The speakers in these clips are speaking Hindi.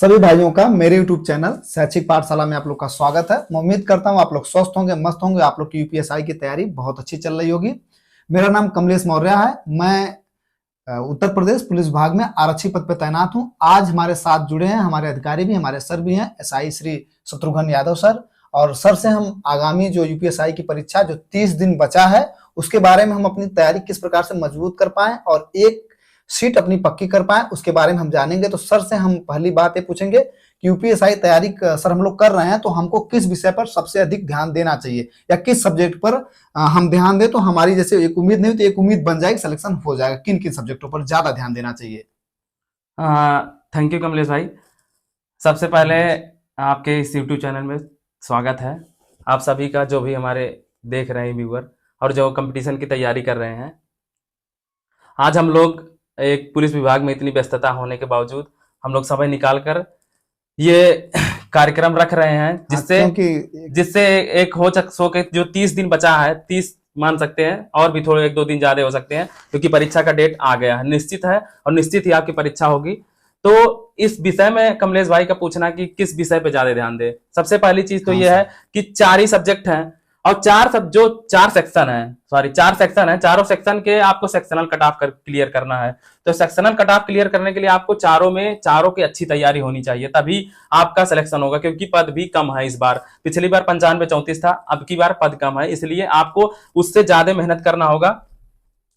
सभी भाइयों का मेरे YouTube चैनल शैक्षिक पाठशाला में आप लोग का स्वागत है। मैं उम्मीद करता हूँ आप लोग स्वस्थ होंगे, मस्त होंगे। आप लोग की यूपीएसआई की तैयारी बहुत अच्छी चल रही होगी। मेरा नाम कमलेश मौर्य है। मैं उत्तर प्रदेश पुलिस विभाग में आरक्षी पद पर तैनात हूँ। आज हमारे साथ जुड़े हैं हमारे अधिकारी भी, हमारे सर भी हैं, एसआई श्री शत्रुघ्न यादव सर। और सर से हम आगामी जो यूपीएसआई की परीक्षा जो 30 दिन बचा है उसके बारे में हम अपनी तैयारी किस प्रकार से मजबूत कर पाए और एक सीट अपनी पक्की कर पाए उसके बारे में हम जानेंगे। तो सर से हम पहली बात ये पूछेंगे कि यूपीएसआई तैयारी सर हम लोग कर रहे हैं तो हमको किस विषय पर सबसे अधिक ध्यान देना चाहिए या किस सब्जेक्ट पर हम ध्यान दें तो हमारी जैसे एक उम्मीद नहीं होती एक उम्मीद बन जाएगी, सिलेक्शन हो जाएगा। किन किन सब्जेक्टों पर ज्यादा ध्यान देना चाहिए? थैंक यू कमलेश भाई। सबसे पहले आपके इस यूट्यूब चैनल में स्वागत है। आप सभी का जो भी हमारे देख रहे हैं व्यूअर और जो कंपटीशन की तैयारी कर रहे हैं, आज हम लोग एक पुलिस विभाग में इतनी व्यस्तता होने के बावजूद हम लोग समय निकाल कर ये कार्यक्रम रख रहे हैं जिससे एक हो सो के जो 30 दिन बचा है, 30 मान सकते हैं और भी थोड़े 1-2 दिन ज्यादा हो सकते हैं क्योंकि परीक्षा का डेट आ गया है, निश्चित है और निश्चित ही आपकी परीक्षा होगी। तो इस विषय में कमलेश भाई का पूछना कि किस विषय पे ज्यादा ध्यान दे। सबसे पहली चीज तो ये है कि 4 ही सब्जेक्ट हैं और 4 सेक्शन है, चारों सेक्शन के आपको सेक्शनल कट ऑफ क्लियर करना है। तो सेक्शनल कट ऑफ क्लियर करने के लिए आपको चारों की अच्छी तैयारी होनी चाहिए, तभी आपका सिलेक्शन होगा। क्योंकि पद भी कम है इस बार, पिछली बार 95-34 था, अब की बार पद कम है, इसलिए आपको उससे ज्यादा मेहनत करना होगा।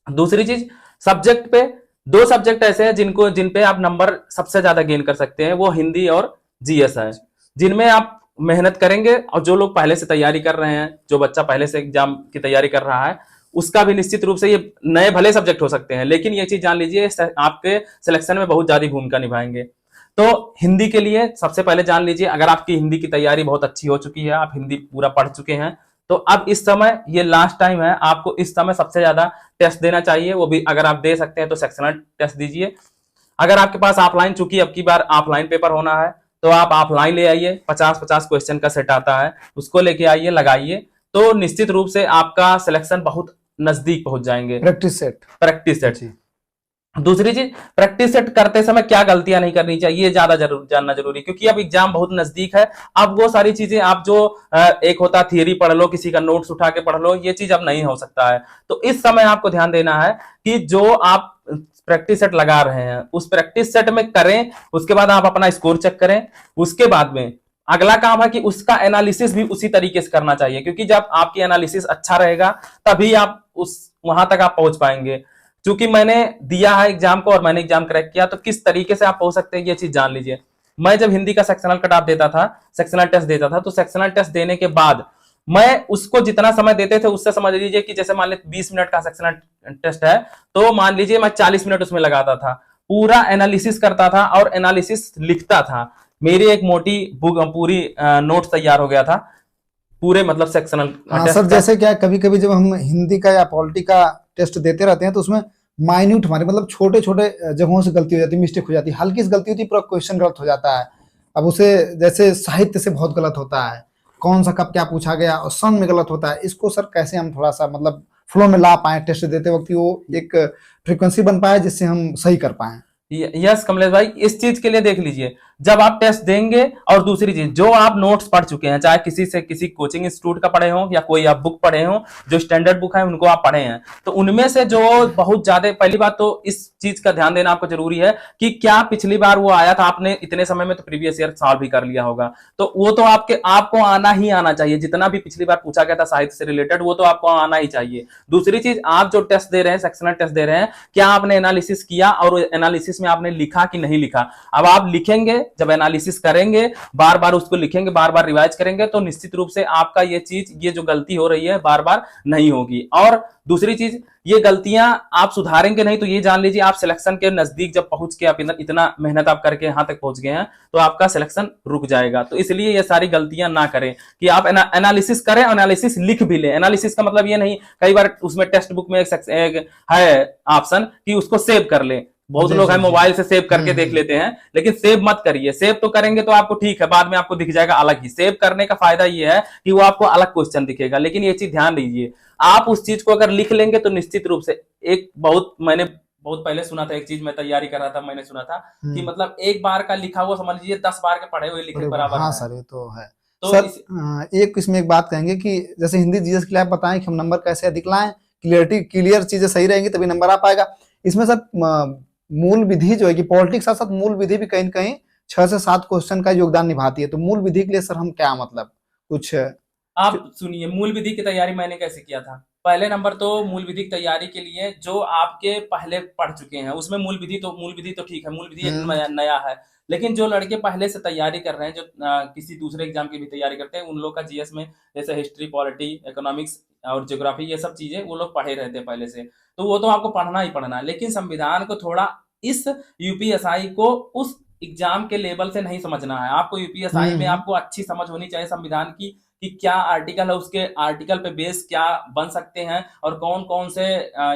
दूसरी चीज, सब्जेक्ट पे 2 सब्जेक्ट ऐसे हैं जिन पे आप नंबर सबसे ज्यादा गेन कर सकते हैं, वो हिंदी और जीएस है, जिनमें आप मेहनत करेंगे। और जो लोग पहले से तैयारी कर रहे हैं, जो बच्चा पहले से एग्जाम की तैयारी कर रहा है, उसका भी निश्चित रूप से ये नए भले सब्जेक्ट हो सकते हैं, लेकिन ये चीज जान लीजिए आपके सिलेक्शन में बहुत ज्यादा भूमिका निभाएंगे। तो हिंदी के लिए सबसे पहले जान लीजिए, अगर आपकी हिंदी की तैयारी बहुत अच्छी हो चुकी है, आप हिंदी पूरा पढ़ चुके हैं, तो अब इस समय ये लास्ट टाइम है, आपको इस समय सबसे ज्यादा टेस्ट देना चाहिए। वो भी अगर आप दे सकते हैं तो सेक्शनल टेस्ट दीजिए। अगर आपके पास ऑफलाइन, चूंकि अब की बार ऑफलाइन पेपर होना है, तो आप ऑफलाइन ले आइए। 50-50 क्वेश्चन का सेट आता है, उसको लेके आइए, लगाइए, तो निश्चित रूप से आपका सिलेक्शन बहुत नजदीक पहुंच जाएंगे। Practice set. दूसरी चीज, प्रैक्टिस सेट करते समय क्या गलतियां नहीं करनी चाहिए, ये ज्यादा जानना जरूरी, क्योंकि अब एग्जाम बहुत नजदीक है। अब वो सारी चीजें आप जो एक होता थियरी पढ़ लो, किसी का नोट्स उठा के पढ़ लो, ये चीज अब नहीं हो सकता है। तो इस समय आपको ध्यान देना है कि जो आप प्रैक्टिस सेट लगा रहे हैं उस प्रैक्टिस सेट में करें, उसके बाद आप अपना स्कोर चेक करें। उसके बाद में अगला काम है कि उसका एनालिसिस भी उसी तरीके से करना चाहिए, क्योंकि जब आपकी एनालिसिस अच्छा रहेगा तभी आप वहां तक आप पहुंच पाएंगे। क्योंकि मैंने दिया है एग्जाम को और मैंने एग्जाम क्रैक किया, तो किस तरीके से आप पहुंच सकते हैं ये चीज जान लीजिए। मैं जब हिंदी का सेक्शनल कट ऑफ देता था, सेक्शनल टेस्ट देता था, तो सेक्शनल टेस्ट देने के बाद मैं उसको जितना समय देते थे उससे समझ लीजिए कि जैसे मान लीजिए 20 मिनट का सेक्शनल टेस्ट है, तो मान लीजिए मैं 40 मिनट उसमें लगाता था, पूरा एनालिसिस करता था और एनालिसिस लिखता था। मेरी एक मोटी बुक पूरी नोट्स तैयार हो गया था पूरे, मतलब सेक्शनल टेस्ट। सर जैसे क्या कभी कभी जब हम हिंदी का या पॉलिटी का टेस्ट देते रहते हैं तो उसमें माइन्यूट हमारे मतलब छोटे छोटे जगहों से गलती हो जाती है, मिस्टेक हो जाती है, हल्की सी गलती होती है, पूरा क्वेश्चन गलत हो जाता है। अब उसे जैसे साहित्य से बहुत गलत होता है, कौन सा कब क्या पूछा गया और सन में गलत होता है, इसको सर कैसे हम थोड़ा सा मतलब फ्लो में ला पाए, टेस्ट देते वक्त वो एक फ्रीक्वेंसी बन पाए जिससे हम सही कर पाए? यस कमलेश भाई, इस चीज के लिए देख लीजिए, जब आप टेस्ट देंगे और दूसरी चीज, जो आप नोट्स पढ़ चुके हैं, चाहे किसी कोचिंग इंस्टीट्यूट का पढ़े हो या कोई आप बुक पढ़े हो, जो स्टैंडर्ड बुक है उनको आप पढ़े हैं, तो उनमें से जो बहुत ज्यादा, पहली बात तो इस चीज का ध्यान देना आपको जरूरी है कि क्या पिछली बार वो आया था, आपने इतने समय में तो प्रीवियस ईयर सॉल्व भी कर लिया होगा, तो वो तो आपको आना ही आना चाहिए। जितना भी पिछली बार पूछा गया था साहित्य से रिलेटेड, वो तो आपको आना ही चाहिए। दूसरी चीज, आप जो टेस्ट दे रहे हैं, सेक्शनल टेस्ट दे रहे हैं, क्या आपने एनालिसिस किया और एनालिसिस में आपने लिखा कि नहीं लिखा? अब आप लिखेंगे, जब एनालिसिस करेंगे, बार बार उसको लिखेंगे, बार बार रिवाइज करेंगे, तो निश्चित रूप से आपका ये जो गलती हो रही है बार बार नहीं होगी। और दूसरी चीज, ये गलतियां आप सुधारेंगे नहीं तो ये जान लीजिए आप सिलेक्शन के नजदीक जब पहुंच के आप इतना मेहनत आप करके यहां तक पहुंच गए हैं तो आपका सिलेक्शन रुक जाएगा। तो इसलिए ये सारी गलतियां ना करें कि आप एनालिसिस करें, एनालिसिस लिख भी लें। एनालिसिस का मतलब ये नहीं, कई बार उसमें टेक्स्ट बुक में एक है ऑप्शन कि उसको सेव कर लें, बहुत लोग हैं मोबाइल से सेव करके देख लेते हैं, लेकिन सेव मत करिए। सेव तो करेंगे तो आपको ठीक है, बाद में आपको दिख जाएगा अलग ही। सेव करने का फायदा ये है कि वो आपको अलग क्वेश्चन दिखेगा, लेकिन ये चीज ध्यान दीजिए, आप उस चीज को अगर लिख लेंगे तो निश्चित रूप से, एक बहुत मैंने बहुत पहले सुना था, एक चीज मैं तैयारी कर रहा था, मैंने सुना था कि हम्म। मतलब एक बार का लिखा हुआ समझ लीजिए 10 बार के पढ़े हुए लिखे बड़े के बड़े, बराबर हाँ है। सर ये तो है। तो सर इस एक इसमें एक बात कहेंगे कि जैसे हिंदी जीएस के लिए आप बताएं कि हम नंबर कैसे दिखलाएं, क्लियरिटी क्लियर चीजें सही रहेंगी तभी नंबर आ पाएगा। इसमें सर मूल विधि जो है कि पॉलिटिक्स साथ साथ मूल विधि भी कहीं न कहीं 6 से 7 क्वेश्चन का योगदान निभाती है। तो मूल विधि के लिए सर हम क्या मतलब कुछ आप सुनिए, मूल विधि की तैयारी मैंने कैसे किया था। पहले नंबर तो मूल विधि की तैयारी के लिए जो आपके पहले पढ़ चुके हैं उसमें मूल विधि तो ठीक है, मूल विधि एक हुँ, नया है। लेकिन जो लड़के पहले से तैयारी कर रहे हैं, जो किसी दूसरे एग्जाम की भी तैयारी करते हैं, उन लोग का जीएस में जैसे हिस्ट्री, पॉलिटी, इकोनॉमिक्स और ज्योग्राफी, ये सब चीजें वो लोग पढ़े रहते हैं पहले से। तो वो तो आपको पढ़ना ही पढ़ना है, लेकिन संविधान को थोड़ा इस यूपीएसआई को उस एग्जाम के लेवल से नहीं समझना है। आपको हुँ, यूपीएसआई में हुँ। आपको अच्छी समझ होनी चाहिए संविधान की, कि क्या आर्टिकल है, उसके आर्टिकल पे बेस क्या बन सकते हैं, और कौन कौन से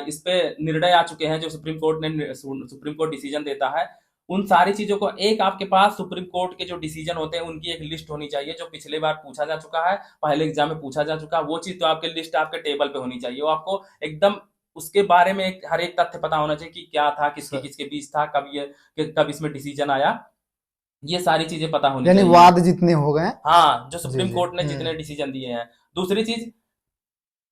इस पे निर्णय आ चुके हैं जो सुप्रीम कोर्ट डिसीजन देता है। उन सारी चीजों को, एक आपके पास सुप्रीम कोर्ट के जो डिसीजन होते हैं उनकी एक लिस्ट होनी चाहिए, जो पिछले बार पूछा जा चुका है, पहले एग्जाम में पूछा जा चुका है। वो चीज तो आपके लिस्ट आपके टेबल पे होनी चाहिए। वो आपको एकदम उसके बारे में हर एक तथ्य पता होना चाहिए कि क्या था, किसके सर किसके बीच था, कब इसमें डिसीजन आया। ये सारी चीजें पता होनी यानी चाहिए। वाद जितने हो गए। हाँ, जो जी, सुप्रीम जी। कोर्ट ने हुँ, जितने डिसीजन दिए हैं। दूसरी चीज,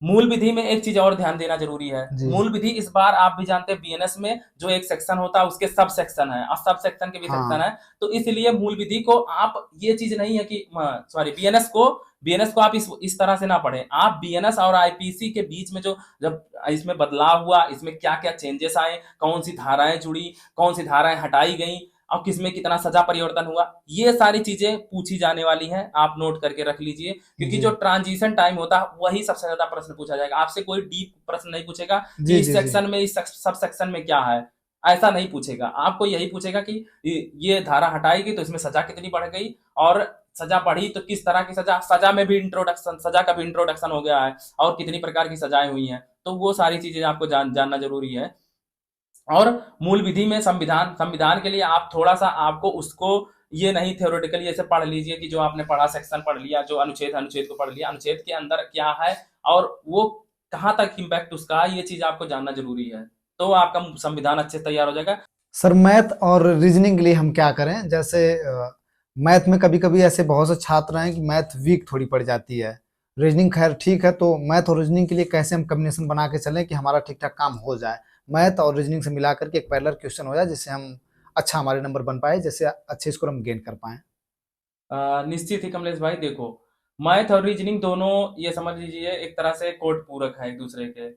मूल विधि में एक चीज और ध्यान देना जरूरी है। जी। मूल विधि इस बार आप भी जानते हैं बीएनएस में जो एक सेक्शन होता है उसके सब सेक्शन है, और सब सेक्शन के भी सेक्शन हाँ। है। तो इसलिए मूल विधि को आप, ये चीज नहीं है कि सॉरी, बीएनएस को आप इस तरह से ना पढ़ें। आप बीएनएस और आईपीसी के बीच में जो, जब इसमें बदलाव हुआ, इसमें क्या क्या चेंजेस आए, कौन सी धाराएं जुड़ी, कौन सी धाराएं हटाई गई, और किसमें कितना सजा परिवर्तन हुआ, ये सारी चीजें पूछी जाने वाली हैं। आप नोट करके रख लीजिए, क्योंकि जी। जो ट्रांजिशन टाइम होता है वही सबसे ज्यादा प्रश्न पूछा जाएगा। आपसे कोई डीप प्रश्न नहीं पूछेगा कि जी, इस जी, जी। सेक्शन में, इस सब सेक्शन में क्या है, ऐसा नहीं पूछेगा। आपको यही पूछेगा कि ये धारा हटाएगी तो इसमें सजा कितनी बढ़ गई, और सजा बढ़ी तो किस तरह की सजा, सजा में भी इंट्रोडक्शन, सजा का भी इंट्रोडक्शन हो गया है, और कितनी प्रकार की सजाएं हुई हैं। तो वो सारी चीजें आपको जानना जरूरी है। और मूल विधि में संविधान संविधान के लिए आप थोड़ा सा, आपको उसको ये नहीं थ्योरेटिकली ऐसे पढ़ लीजिए कि जो आपने पढ़ा सेक्शन पढ़ लिया, जो अनुच्छेद अनुच्छेद को पढ़ लिया, अनुच्छेद के अंदर क्या है और वो कहाँ तक इम्पैक्ट उसका है, ये चीज आपको जानना जरूरी है। तो आपका संविधान अच्छे से तैयार हो जाएगा। सर मैथ और रीजनिंग के लिए हम क्या करें? जैसे मैथ में कभी-कभी ऐसे बहुत से छात्र हैं कि मैथ वीक थोड़ी पड़ जाती है। रीजनिंग खैर ठीक है, तो मैथ और रीजनिंग के लिए कैसे हम कॉम्बिनेशन बना के चलें कि हमारा ठीक-ठाक काम हो जाए? मैथ और रीजनिंग से मिला कर के एक पैरेलल क्वेश्चन हो जाए जिससे हम अच्छा हमारे नंबर बन पाए, जिससे अच्छे स्कोर हम गेन कर पाएँ। निश्चित ही कमलेश भाई, देखो, मैथ और रीजनिंग दोनों, ये समझ लीजिए एक तरह से कोट पूरक है एक दूसरे के।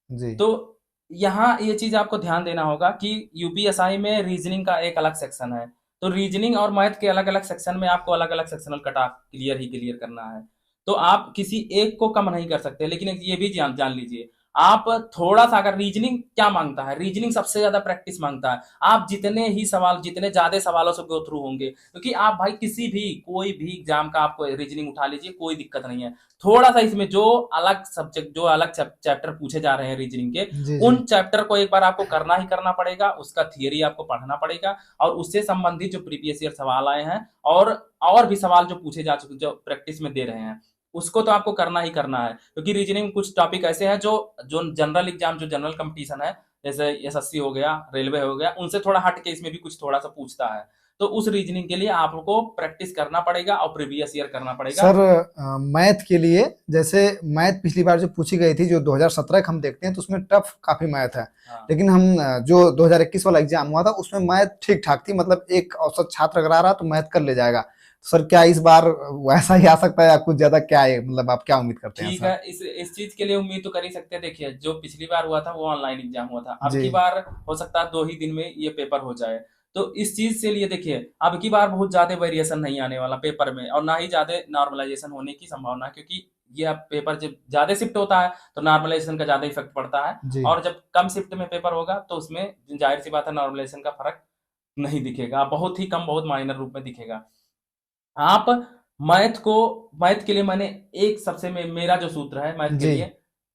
जी। तो यहाँ ये चीज आपको ध्यान देना होगा कि यूपीएसआई में रीजनिंग का एक अलग सेक्शन है। तो रीजनिंग और मैथ के अलग अलग सेक्शन में आपको अलग अलग सेक्शनल कट ऑफ क्लियर करना है। तो आप किसी एक को कम नहीं कर सकते, लेकिन एक ये भी जान जान लीजिए, आप थोड़ा सा, अगर रीजनिंग क्या मांगता है, रीजनिंग सबसे ज्यादा प्रैक्टिस मांगता है। आप जितने ज्यादा सवालों से गो थ्रू होंगे, क्योंकि आप भाई किसी भी कोई भी एग्जाम का आपको रीजनिंग उठा लीजिए, कोई दिक्कत नहीं है। थोड़ा सा इसमें जो अलग सब्जेक्ट, जो अलग चैप्टर पूछे जा रहे हैं रीजनिंग के, जी, जी। उन चैप्टर को एक बार आपको करना ही करना पड़ेगा, उसका थियरी आपको पढ़ना पड़ेगा, और उससे संबंधित जो प्रीवियस ईयर सवाल आए हैं, और भी सवाल जो पूछे जा चुके, जो प्रैक्टिस में दे रहे हैं, उसको तो आपको करना ही करना है। क्योंकि रीजनिंग कुछ टॉपिक ऐसे हैं जो जो जनरल एग्जाम, जो जनरल कंपटीशन है, जैसे एसएससी हो गया, रेलवे हो गया, उनसे थोड़ा हट के इसमें भी कुछ थोड़ा सा पूछता है। तो उस रीजनिंग के लिए आपको प्रैक्टिस करना पड़ेगा और प्रीवियस ईयर करना पड़ेगा। सर मैथ के लिए जैसे मैथ पिछली बार जो पूछी गई थी जो 2017 का हम देखते हैं तो उसमें टफ काफी मैथ है। हाँ, लेकिन हम जो 2021 वाला एग्जाम हुआ था उसमें मैथ ठीक ठाक थी, मतलब एक औसत छात्र अगर आ रहा तो मैथ कर ले जाएगा। तो सर क्या इस बार वैसा ही आ सकता है या कुछ ज्यादा, क्या है मतलब आप क्या उम्मीद करते हैं ठीक सर? है, इस चीज के लिए उम्मीद तो कर ही सकते हैं। देखिए, जो पिछली बार हुआ था वो ऑनलाइन एग्जाम हुआ था, अब जी। की बार हो सकता है 2 ही दिन में ये पेपर हो जाए। तो इस चीज से लिए देखिए, अब की बार बहुत ज्यादा वेरिएशन नहीं आने वाला पेपर में, और ना ही ज्यादा नॉर्मलाइजेशन होने की संभावना है, क्योंकि ये अब पेपर जब ज्यादा शिफ्ट होता है तो नॉर्मलाइजेशन का ज्यादा इफेक्ट पड़ता है, जी। और जब कम शिफ्ट में पेपर होगा तो उसमें जाहिर सी बात है नॉर्मलाइजेशन का फर्क नहीं दिखेगा, बहुत ही कम, बहुत माइनर रूप में दिखेगा। आप मैथ को मैथ के लिए मैंने एक सबसे मेरा जो सूत्र है मैथ के जी। लिए,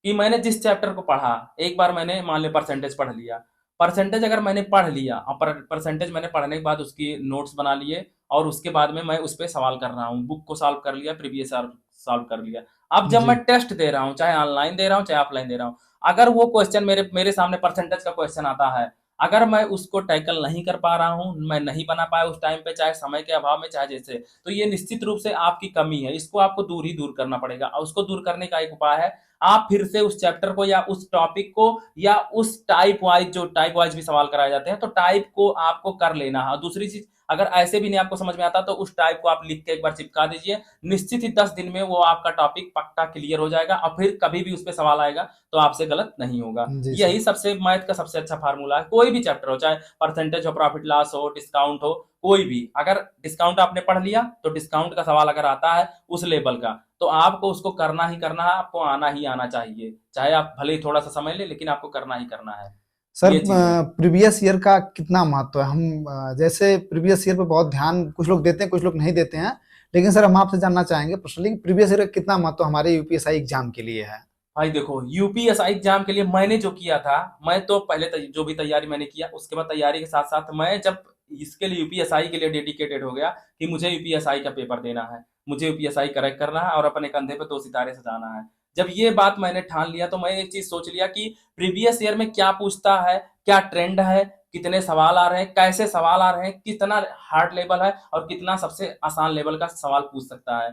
कि मैंने जिस चैप्टर को पढ़ा, एक बार मैंने मान लिया परसेंटेज पढ़ लिया, परसेंटेज अगर मैंने पढ़ लिया और परसेंटेज मैंने पढ़ने के बाद उसकी नोट्स बना लिए, और उसके बाद में मैं उस पर सवाल कर रहा हूँ, बुक को सॉल्व कर लिया, प्रीवियस सॉल्व कर लिया। अब जब जी। मैं टेस्ट दे रहा हूँ, चाहे ऑनलाइन दे रहा हूँ चाहे ऑफलाइन दे रहा हूँ, अगर वो क्वेश्चन मेरे मेरे सामने परसेंटेज का क्वेश्चन आता है, अगर मैं उसको टैकल नहीं कर पा रहा हूँ, मैं नहीं बना पाया उस टाइम पे, चाहे समय के अभाव में चाहे जैसे, तो ये निश्चित रूप से आपकी कमी है, इसको आपको दूर करना पड़ेगा। और उसको दूर करने का एक उपाय है, आप फिर से उस चैप्टर को या उस टॉपिक को या उस टाइप वाइज, जो टाइप वाइज भी सवाल कराए जाते हैं, तो टाइप को आपको कर लेना है। दूसरी चीज, अगर ऐसे भी नहीं आपको समझ में आता तो उस टाइप को आप लिख के एक बार चिपका दीजिए, निश्चित ही 10 दिन में वो आपका टॉपिक पक्का क्लियर हो जाएगा, और फिर कभी भी उस पर सवाल आएगा तो आपसे गलत नहीं होगा। जी सर। यही सबसे मैथ का सबसे अच्छा फार्मूला है। कोई भी चैप्टर हो, चाहे परसेंटेज हो, प्रॉफिट लॉस हो, डिस्काउंट हो, कोई भी, अगर डिस्काउंट आपने पढ़ लिया तो डिस्काउंट का सवाल अगर आता है उस लेवल का, तो आपको उसको करना ही करना है, आपको आना ही आना चाहिए, चाहे आप भले ही थोड़ा सा समय ले, लेकिन आपको करना ही करना है। सर ये चीज है। प्रीवियस ईयर का कितना महत्व है? हम जैसे प्रीवियस ईयर पे बहुत ध्यान कुछ लोग देते हैं, कुछ लोग नहीं देते हैं, लेकिन सर हम आपसे जानना चाहेंगे पर्सनली प्रीवियस ईयर का कितना महत्व हमारे यूपीएसआई एग्जाम के लिए है? भाई देखो, यूपीएसआई एग्जाम के लिए मैंने जो किया था, मैं तो पहले जो भी तैयारी मैंने किया, उसके बाद तैयारी के साथ साथ मैं जब इसके लिए यूपीएसआई के लिए डेडिकेटेड हो गया कि मुझे यूपीएसआई का पेपर देना है, मुझे यूपीएसआई करेक्ट करना है और अपने कंधे पे 2 सितारे सजाना है। जब ये बात मैंने ठान लिया तो मैं एक चीज सोच लिया कि प्रीवियस ईयर में क्या पूछता है, क्या ट्रेंड है, कितने सवाल आ रहे हैं, कैसे सवाल आ रहे हैं, कितना हार्ड लेवल है और कितना सबसे आसान लेवल का सवाल पूछ सकता है।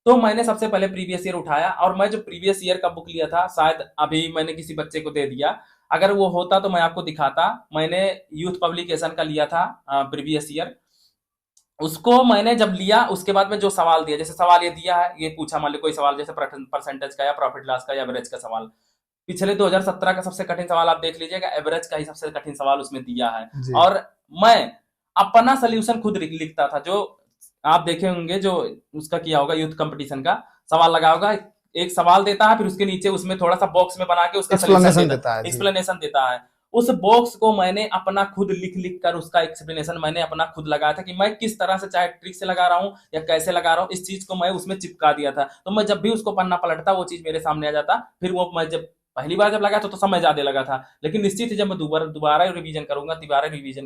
तो मैंने सबसे पहले प्रीवियस ईयर उठाया, और मैं जो प्रीवियस ईयर का बुक लिया था, शायद अभी मैंने किसी बच्चे को दे दिया, अगर वो होता तो मैं आपको दिखाता। मैंने यूथ पब्लिकेशन का लिया था प्रीवियस ईयर। उसको मैंने जब लिया, उसके बाद में जो सवाल दिया, जैसे सवाल ये दिया है, ये पूछा मान लो कोई सवाल जैसे परसेंटेज का या प्रॉफिट लॉस का या एवरेज का सवाल, पिछले 2017 का सबसे कठिन सवाल आप देख लीजिएगा, एवरेज का ही सबसे कठिन सवाल उसमें दिया है। जी और मैं अपना सोल्यूशन खुद लिखता था, जो आप देखे होंगे, जो उसका किया होगा यूथ कंपटीशन का, सवाल लगा होगा, एक सवाल देता है, फिर उसके नीचे उसमें थोड़ा सा बॉक्स में बना के उसका सोल्यूशन एक्सप्लेनेशन देता देता है जी। एक्सप्लेनेशन देता है। उस बॉक्स को मैंने अपना खुद लिख लिख कर उसका एक्सप्लेनेशन मैंने अपना खुद लगाया था कि मैं किस तरह से, चाहे ट्रिक से लगा रहा हूँ या कैसे लगा रहा हूँ, इस चीज को मैं उसमें चिपका दिया था। तो मैं जब भी उसको पन्ना पलटता वो चीज मेरे सामने आ जाता। फिर वो मैं जब पहली बार जब लगा तो समय ज्यादा लगा था, लेकिन निश्चित ही जब मैं दोबारा रिवीजन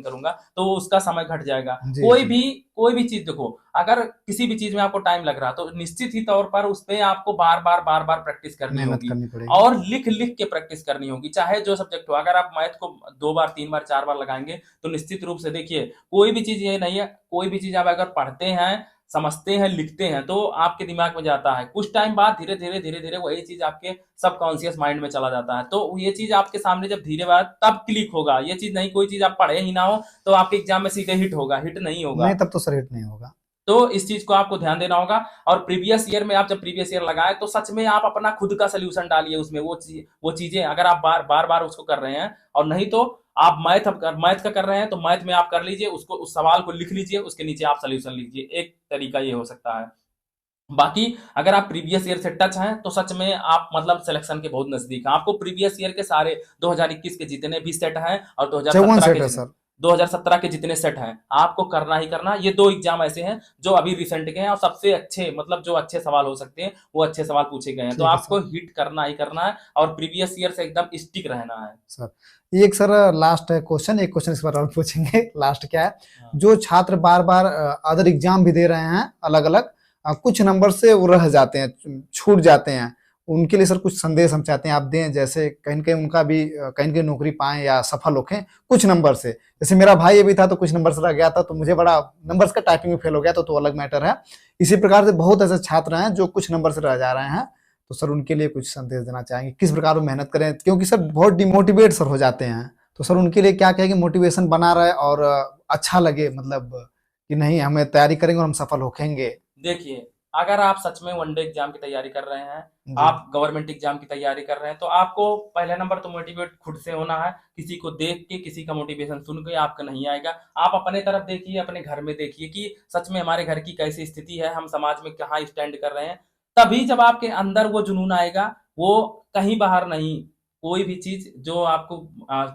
करूंगा तो उसका समय घट जाएगा। जी कोई जी। भी कोई भी चीज देखो, अगर किसी भी चीज में आपको टाइम लग रहा तो निश्चित ही तौर पर उस पर आपको बार बार प्रैक्टिस करनी मेहनत होगी, करनी पड़ेगी। और लिख लिख के प्रैक्टिस करनी होगी, चाहे जो सब्जेक्ट हो। अगर आप मैथ को 2 बार 3 बार 4 बार लगाएंगे तो निश्चित रूप से देखिए, कोई भी चीज ये नहीं है, कोई भी चीज आप अगर पढ़ते हैं, समझते हैं, लिखते हैं तो आपके दिमाग में जाता है, कुछ टाइम बाद धीरे धीरे वही चीज आपके सबकॉन्शियस माइंड में चला जाता है। तो ये चीज आपके सामने जब धीरे बाद तब क्लिक होगा। ये चीज नहीं, कोई चीज आप पढ़े ही ना हो तो आपके एग्जाम में सीधे हिट होगा, हिट नहीं होगा। नहीं, तब तो सर हिट नहीं होगा। तो इस चीज को आपको ध्यान देना होगा। और प्रीवियस ईयर में आप जब प्रीवियस ईयर लगाए तो सच में आप अपना खुद का सोल्यूशन डालिए उसमें, वो चीजें अगर आप बार बार उसको कर रहे हैं, और नहीं तो आप मैथ का कर रहे हैं तो मैथ में आप कर लीजिए उसको, उस सवाल को लिख लीजिए, उसके नीचे आप सोल्यूशन लिखिए। एक तरीका ये हो सकता है। बाकी अगर आप प्रीवियस ईयर से टच हैं तो सच में आप मतलब सिलेक्शन के बहुत नजदीक हैं। आपको प्रीवियस ईयर के सारे 2021 के जितने भी सेट हैं और 54 2017 सेट के है सर। 2017 के जितने सेट हैं आपको करना ही करना। ये 2 एग्जाम ऐसे हैं जो अभी रिसेंट के हैं और सबसे अच्छे, मतलब जो अच्छे सवाल हो सकते हैं वो अच्छे सवाल पूछे गए हैं, तो ठीक है आपको सर। हिट करना ही करना है और प्रीवियस ईयर से एकदम स्टिक रहना है। सर एक सर लास्ट क्वेश्चन, एक क्वेश्चन इस बार और पूछेंगे। लास्ट क्या है, हाँ। जो छात्र बार बार अदर एग्जाम भी दे रहे हैं अलग अलग, कुछ नंबर से वो रह जाते हैं, छूट जाते हैं, उनके लिए सर कुछ संदेश हम चाहते हैं आप दें, जैसे कहीं न कहीं उनका भी कहीं न कहीं नौकरी पाएं या सफल होखें कुछ नंबर से। जैसे मेरा भाई ये भी था तो कुछ नंबर से रह गया था, तो मुझे बड़ा नंबर्स का टाइपिंग में फेल हो गया तो अलग मैटर है। इसी प्रकार से बहुत ऐसे छात्र हैं जो कुछ नंबर से रह जा रहे हैं, तो सर उनके लिए कुछ संदेश देना चाहेंगे, किस प्रकार वो मेहनत करें, क्योंकि सर बहुत डिमोटिवेट सर हो जाते हैं। तो सर उनके लिए क्या कहेंगे, मोटिवेशन बना रहे और अच्छा लगे, मतलब कि नहीं हमें तैयारी करेंगे और हम सफल होखेंगे। देखिए, अगर आप सच में वनडे एग्जाम की तैयारी कर रहे हैं, जी आप गवर्नमेंट एग्जाम की तैयारी कर रहे हैं, तो आपको पहला नंबर तो मोटिवेट खुद से होना है। किसी को देख के, किसी का मोटिवेशन सुन के आपका नहीं आएगा। आप अपने तरफ देखिए, अपने घर में देखिए कि सच में हमारे घर की कैसी स्थिति है, हम समाज में कहाँ स्टैंड कर रहे हैं। तभी जब आपके अंदर वो जुनून आएगा, वो कहीं बाहर नहीं। कोई भी चीज जो आपको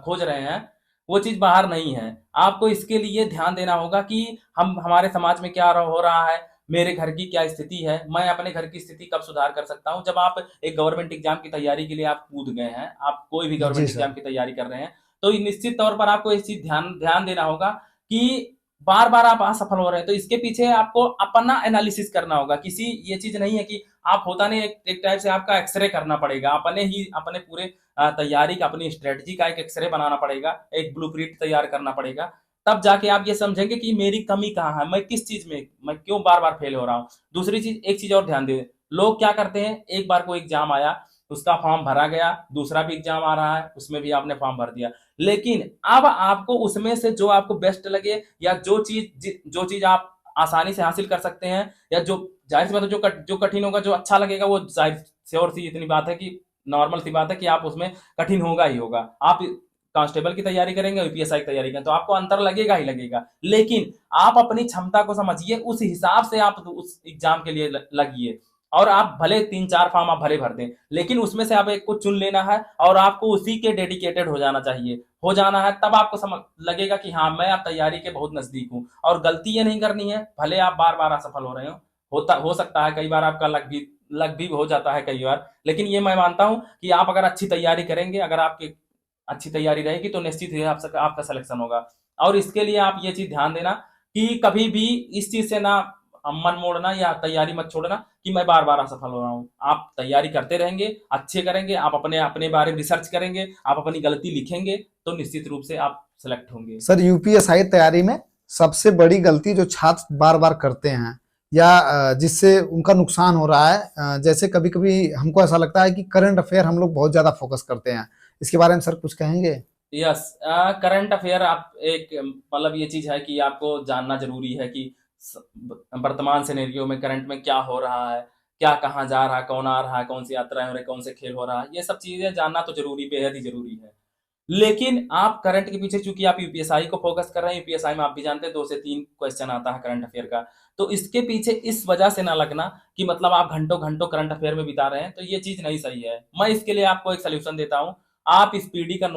खोज रहे हैं वो चीज बाहर नहीं है। आपको इसके लिए ध्यान देना होगा कि हम हमारे समाज में क्या हो रहा है, मेरे घर की क्या स्थिति है, मैं अपने घर की स्थिति कब सुधार कर सकता हूं। जब आप एक गवर्नमेंट एग्जाम की तैयारी के लिए आप कूद गए हैं, आप कोई भी जी गवर्नमेंट एग्जाम सर। की तैयारी कर रहे हैं, तो निश्चित तौर पर आपको इस चीज ध्यान ध्यान देना होगा कि बार बार आप असफल हो रहे हैं, तो इसके पीछे आपको अपना एनालिसिस करना होगा। किसी ये चीज नहीं है कि आप होता नहीं, एक टाइप से आपका एक्सरे करना पड़ेगा, अपने पूरे तैयारी का, अपनी स्ट्रेटजी का एक एक्सरे बनाना पड़ेगा, एक ब्लूप्रिंट तैयार करना पड़ेगा। तब जाके आप ये समझेंगे कि मेरी कमी कहाँ है, मैं किस चीज में, मैं क्यों बार बार फेल हो रहा हूँ। दूसरी चीज, एक चीज और ध्यान दें, लोग क्या करते हैं, एक बार कोई एग्जाम आया, उसका फॉर्म भरा गया, दूसरा भी एग्जाम आ रहा है, उसमें भी आपने फॉर्म भर दिया, लेकिन अब आपको उसमें से जो आपको बेस्ट लगे, या जो चीज आप आसानी से हासिल कर सकते हैं, या जो जाहिर सी बात है, जो कठिन होगा, जो अच्छा लगेगा, वो जाहिर से और सी इतनी बात है कि नॉर्मल सी बात है कि आप उसमें कठिन होगा ही होगा। आप कांस्टेबल की तैयारी करेंगे, यूपीएसआई की तैयारी करेंगे, तो आपको अंतर लगेगा ही लगेगा, लेकिन आप अपनी क्षमता को समझिए, उस हिसाब से आप उस एग्जाम के लिए लगिए। और आप भले 3-4 फॉर्म आप भले भर दें, लेकिन उसमें से आप एक को चुन लेना है और आपको उसी के डेडिकेटेड हो जाना चाहिए, हो जाना है। तब आपको समझ लगेगा कि हाँ, मैं अब तैयारी के बहुत नजदीक हूँ। और गलती ये नहीं करनी है, भले आप बार बार असफल हो रहे हो सकता है कई बार आपका लग भी हो जाता है कई बार, लेकिन ये मैं मानता हूं कि आप अगर अच्छी तैयारी करेंगे, अगर आपकी अच्छी तैयारी रहेगी, तो निश्चित ही आपका सिलेक्शन होगा। और इसके लिए आप ये चीज ध्यान देना कि कभी भी इस चीज से ना मन मोड़ना या तैयारी मत छोड़ना कि मैं बार बार असफल हो रहा हूँ। आप तैयारी करते रहेंगे, अच्छे करेंगे, आप अपने अपने बारे में रिसर्च करेंगे, आप अपनी गलती लिखेंगे, तो निश्चित रूप से आप सिलेक्ट होंगे। सर, यूपीएसआई तैयारी में सबसे बड़ी गलती जो छात्र बार बार करते हैं, या जिससे उनका नुकसान हो रहा है, जैसे कभी कभी हमको ऐसा लगता है कि करंट अफेयर हम लोग बहुत ज्यादा फोकस करते हैं, इसके बारे में सर कुछ कहेंगे? यस, करंट अफेयर आप एक मतलब ये चीज है कि आपको जानना जरूरी है कि वर्तमान सिनेरियो में करंट में क्या हो रहा है, क्या कहाँ जा रहा है, कौन आ रहा है, कौन सी यात्राएं हो रही, कौन से खेल हो रहा है, ये सब चीजें जानना तो जरूरी, बेहद ही जरूरी है। लेकिन आप करंट के पीछे, चूंकि आप यूपीएसआई को फोकस कर रहे हैं, यूपीएसआई में आप भी जानते हैं 2 से 3 क्वेश्चन आता है करंट अफेयर का, तो इसके पीछे इस वजह से ना लगना कि मतलब आप घंटों घंटों करंट अफेयर में बिता रहे हैं, तो ये चीज नहीं सही है। मैं इसके लिए आपको एक सोल्यूशन देता हूं, आप स्पीडी का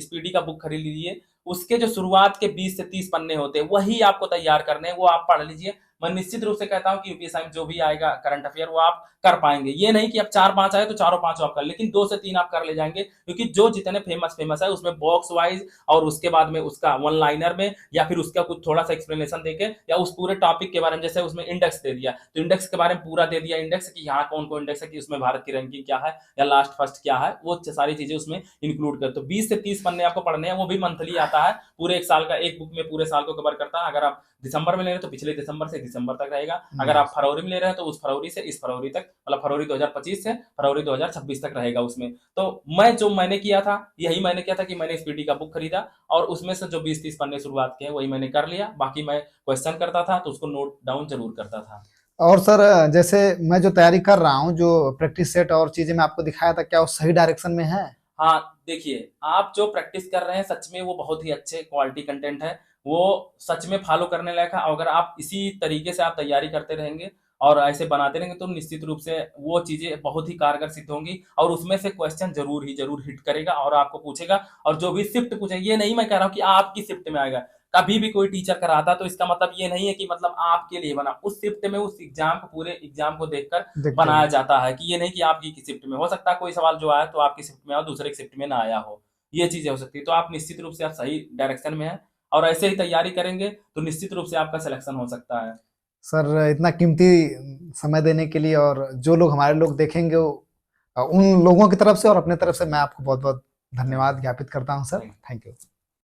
स्पीडी का बुक खरीद लीजिए, उसके जो शुरुआत के 20 से 30 पन्ने होते हैं, वही आपको तैयार करने हैं, वो आप पढ़ लीजिए। मैं निश्चित रूप से कहता हूं कि यूपीएसआई में जो भी आएगा करंट अफेयर, वो आप कर पाएंगे। ये नहीं कि अब 4-5 आए तो चारों पांचों आप कर, लेकिन 2 से 3 आप कर ले जाएंगे, क्योंकि जो जितने फेमस है उसमें बॉक्स वाइज, और उसके बाद में उसका वन लाइनर में, या फिर उसका कुछ थोड़ा सा एक्सप्लेनेशन देके, या उस पूरे टॉपिक के बारे में, जैसे उसमें इंडेक्स दे दिया तो इंडेक्स के बारे में पूरा दे दिया, इंडेक्स कि यहाँ कौन कौन इंडेक्स है, कि उसमें भारत की रैंकिंग क्या है, या लास्ट फर्स्ट क्या है, वो सारी चीजें उसमें इंक्लूड कर। तो 20 से 30 पन्ने आपको पढ़ने हैं, वो भी मंथली आता है, पूरे एक साल का, एक बुक में पूरे साल को कवर करता है। अगर आप दिसंबर में ले रहे हैं तो पिछले दिसंबर से दिसंबर तक रहेगा, अगर आप फरवरी में ले रहे हैं तो उस फरवरी से इस फरवरी तक, मतलब फरवरी 2025 से फरवरी 2026 तक रहेगा उसमें। तो मैंने किया था, यही मैंने किया था कि मैंने स्पीडी का बुक खरीदा, और उसमें से जो 20-30 पन्ने शुरुआत के हैं वही मैंने कर लिया, बाकी मैं क्वेश्चन करता था तो उसको नोट डाउन जरूर करता था। और सर, जैसे मैं जो तैयारी कर रहा हूँ, जो प्रैक्टिस सेट और चीजें मैं आपको दिखाया था, क्या वो सही डायरेक्शन में है? हाँ, देखिए, आप जो प्रैक्टिस कर रहे हैं सच में वो बहुत ही अच्छे क्वालिटी कंटेंट है, वो सच में फॉलो करने लायक है। अगर आप इसी तरीके से आप तैयारी करते रहेंगे और ऐसे बनाते रहेंगे, तो निश्चित रूप से वो चीजें बहुत ही कारगर सिद्ध होंगी, और उसमें से क्वेश्चन जरूर हिट करेगा और आपको पूछेगा। और जो भी शिफ्ट पूछेगा, ये नहीं मैं कह रहा हूँ कि आपकी शिफ्ट में आएगा, कभी भी कोई टीचर कराता तो इसका मतलब ये नहीं है कि मतलब आपके लिए बना, उस शिफ्ट में उस एग्जाम को, पूरे एग्जाम को देखकर बनाया जाता है, कि ये नहीं कि आपकी शिफ्ट में हो सकता है कोई सवाल जो आया तो आपकी शिफ्ट में और दूसरे शिफ्ट में ना आया हो, ये चीजें हो सकती है। तो आप निश्चित रूप से आप सही डायरेक्शन में है, और ऐसे ही तैयारी करेंगे तो निश्चित रूप से आपका सिलेक्शन हो सकता है। सर, इतना कीमती समय देने के लिए, और जो लोग हमारे लोग देखेंगे उन लोगों की तरफ से और अपने तरफ से मैं आपको बहुत बहुत धन्यवाद ज्ञापित करता हूं सर। Thank you.